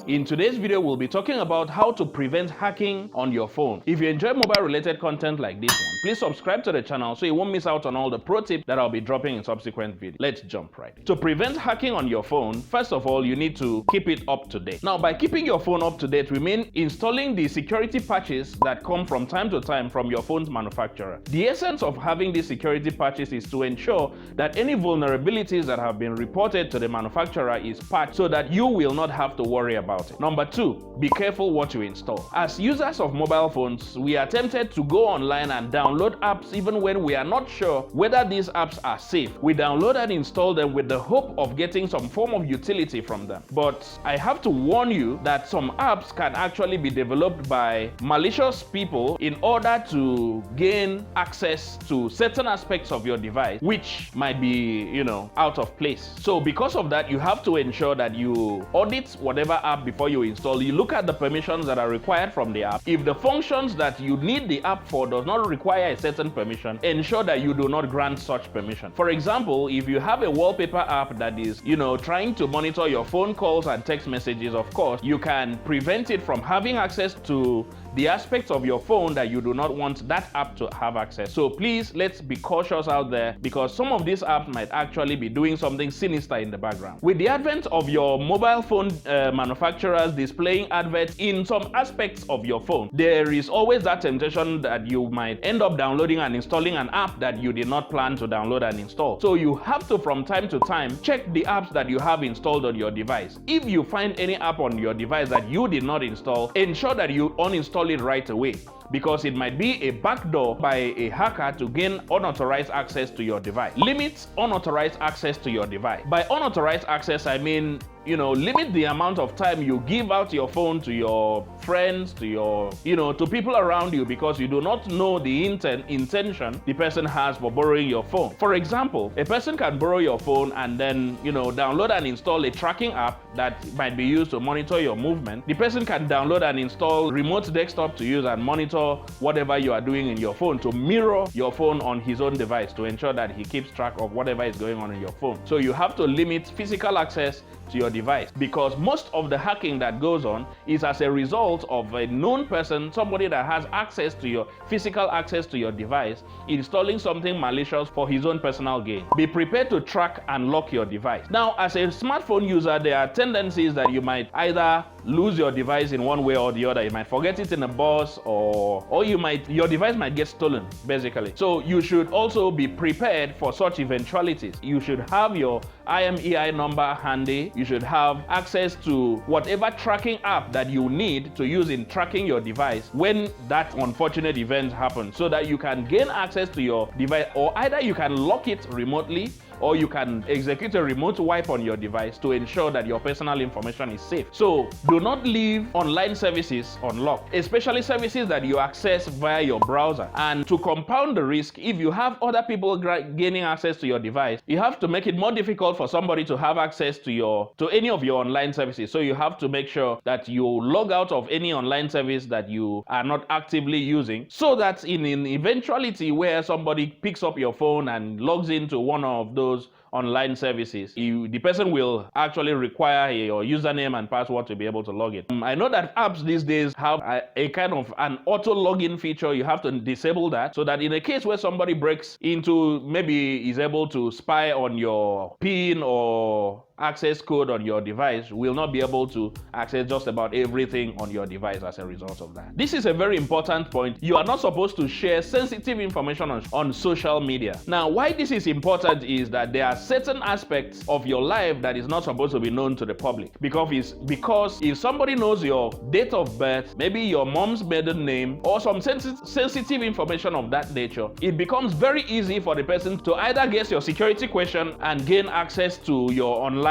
In today's video, we'll be talking about how to prevent hacking on your phone. If you enjoy mobile related content like this one, please subscribe to the channel so you won't miss out on all the pro tips that I'll be dropping in subsequent videos. Let's jump right in. To prevent hacking on your phone, first of all, you need to keep it up to date. Now, by keeping your phone up to date, we mean installing the security patches that come from time to time from your phone's manufacturer. The essence of having these security patches is to ensure that any vulnerabilities that have been reported to the manufacturer is patched so that you will not have to worry about it. Number two, be careful what you install. As users of mobile phones, we are tempted to go online and download apps even when we are not sure whether these apps are safe. We download and install them with the hope of getting some form of utility from them. But I have to warn you that some apps can actually be developed by malicious people in order to gain access to certain aspects of your device, which might be, out of place. So because of that, you have to ensure that you audit whatever app before you install. You look at the permissions that are required from the app. If the functions that you need the app for does not require a certain permission, ensure that you do not grant such permission. For example, if you have a wallpaper app that is, trying to monitor your phone calls and text messages, of course, you can prevent it from having access to the aspects of your phone that you do not want that app to have access. So please, let's be cautious out there because some of these apps might actually be doing something sinister in the background. With the advent of your mobile phone manufacturers displaying adverts in some aspects of your phone, there is always that temptation that you might end up downloading and installing an app that you did not plan to download and install. So you have to, from time to time, check the apps that you have installed on your device. If you find any app on your device that you did not install, ensure that you uninstall it right away, because it might be a backdoor by a hacker to gain unauthorized access to your device. Limit unauthorized access to your device. By unauthorized access, I mean, limit the amount of time you give out your phone to your friends, to your, to people around you, because you do not know the intention the person has for borrowing your phone. For example, a person can borrow your phone and then, download and install a tracking app that might be used to monitor your movement. The person can download and install remote desktop to use and monitor whatever you are doing in your phone, to mirror your phone on his own device to ensure that he keeps track of whatever is going on in your phone. So you have to limit physical access to your device, because most of the hacking that goes on is as a result of a known person, somebody that has access to your physical access to your device, installing something malicious for his own personal gain. Be prepared to track and lock your device. Now, as a smartphone user, there are tendencies that you might either lose your device in one way or the other. You might forget it in a bus, or your device might get stolen, basically. So you should also be prepared for such eventualities. You should have your IMEI number handy. You should have access to whatever tracking app that you need to use in tracking your device when that unfortunate event happens, so that you can gain access to your device, or either you can lock it remotely, or you can execute a remote wipe on your device to ensure that your personal information is safe. So do not leave online services unlocked, especially services that you access via your browser. And to compound the risk, if you have other people gaining access to your device, you have to make it more difficult for somebody to have access to any of your online services. So you have to make sure that you log out of any online service that you are not actively using, so that in an eventuality where somebody picks up your phone and logs into one of those online services, the person will actually require your username and password to be able to log in. I know that apps these days have a kind of an auto login feature. You have to disable that, so that in a case where somebody breaks into, maybe is able to spy on your PIN or access code on your device, will not be able to access just about everything on your device as a result of that. This is a very important point. You are not supposed to share sensitive information on social media. Now, why this is important is that there are certain aspects of your life that is not supposed to be known to the public, because if somebody knows your date of birth, maybe your mom's maiden name, or some sensitive information of that nature, it becomes very easy for the person to either guess your security question and gain access to your online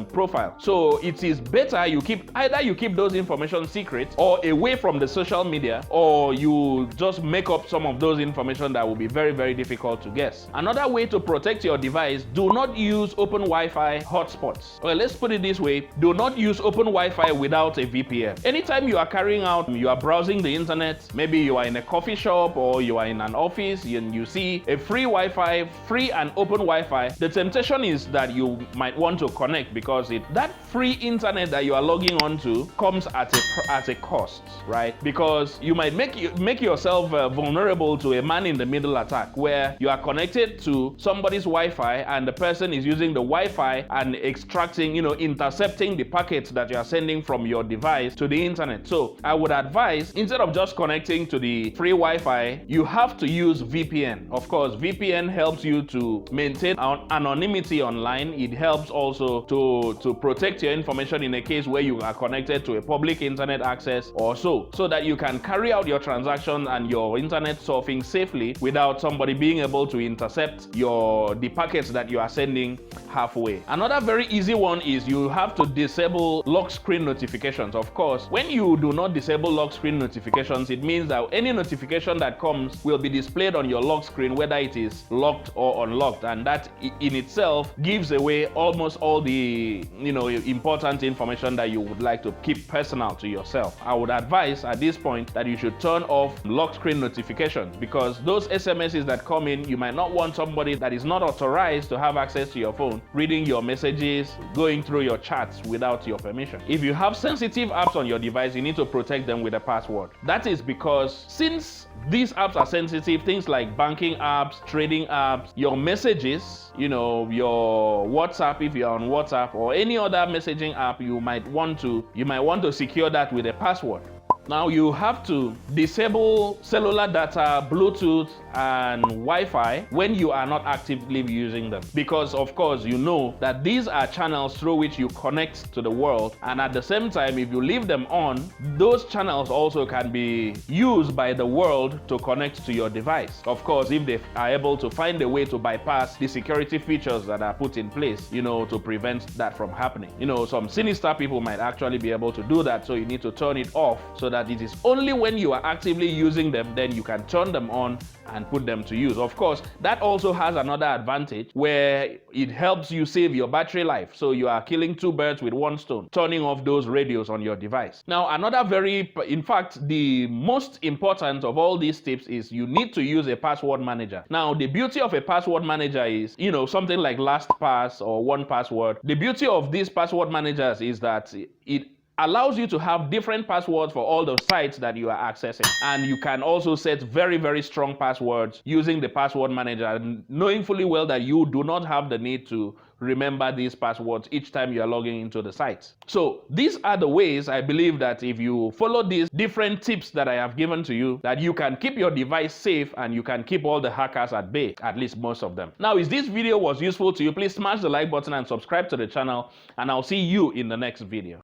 profile. So it is better you keep those information secret or away from the social media, or you just make up some of those information that will be very, very difficult to guess. Another way to protect your device: do not use open Wi-Fi hotspots. Well, let's put it this way: do not use open Wi-Fi without a VPN. Anytime you are browsing the internet, maybe you are in a coffee shop or you are in an office and you see a free Wi-Fi, free and open Wi-Fi, the temptation is that you might want to connect, because that free internet that you are logging onto comes at a cost, right? Because you might make yourself vulnerable to a man-in-the-middle attack, where you are connected to somebody's Wi-Fi and the person is using the Wi-Fi and extracting, intercepting the packets that you are sending from your device to the internet. So I would advise, instead of just connecting to the free Wi-Fi, you have to use VPN. Of course, VPN helps you to maintain anonymity online. It helps also to protect your information in a case where you are connected to a public internet access or so that you can carry out your transaction and your internet surfing safely without somebody being able to intercept the packets that you are sending halfway. Another very easy one is you have to disable lock screen notifications. Of course, when you do not disable lock screen notifications, it means that any notification that comes will be displayed on your lock screen, whether it is locked or unlocked, and that in itself gives away almost all the important information that you would like to keep personal to yourself. I would advise at this point that you should turn off lock screen notifications, because those SMSs that come in, you might not want somebody that is not authorized to have access to your phone reading your messages, going through your chats without your permission. If you have sensitive apps on your device, you need to protect them with a password. That is because since these apps are sensitive, things like banking apps, trading apps, your messages, your WhatsApp, if you're on WhatsApp, or any other messaging app, you might want to secure that with a password. Now you have to disable cellular data, Bluetooth, and Wi-Fi when you are not actively using them, because of course you know that these are channels through which you connect to the world, and at the same time, if you leave them on, those channels also can be used by the world to connect to your device. Of course, if they are able to find a way to bypass the security features that are put in place, to prevent that from happening. Some sinister people might actually be able to do that, so you need to turn it off so that it is only when you are actively using them, then you can turn them on and put them to use. Of course, that also has another advantage where it helps you save your battery life. So you are killing two birds with one stone, turning off those radios on your device. Now, in fact, the most important of all these tips is you need to use a password manager. Now, the beauty of a password manager is, something like LastPass or 1Password. The beauty of these password managers is that it allows you to have different passwords for all the sites that you are accessing. And you can also set very, very strong passwords using the password manager, knowing fully well that you do not have the need to remember these passwords each time you are logging into the site. So these are the ways, I believe, that if you follow these different tips that I have given to you, that you can keep your device safe and you can keep all the hackers at bay, at least most of them. Now, if this video was useful to you, please smash the like button and subscribe to the channel, and I'll see you in the next video.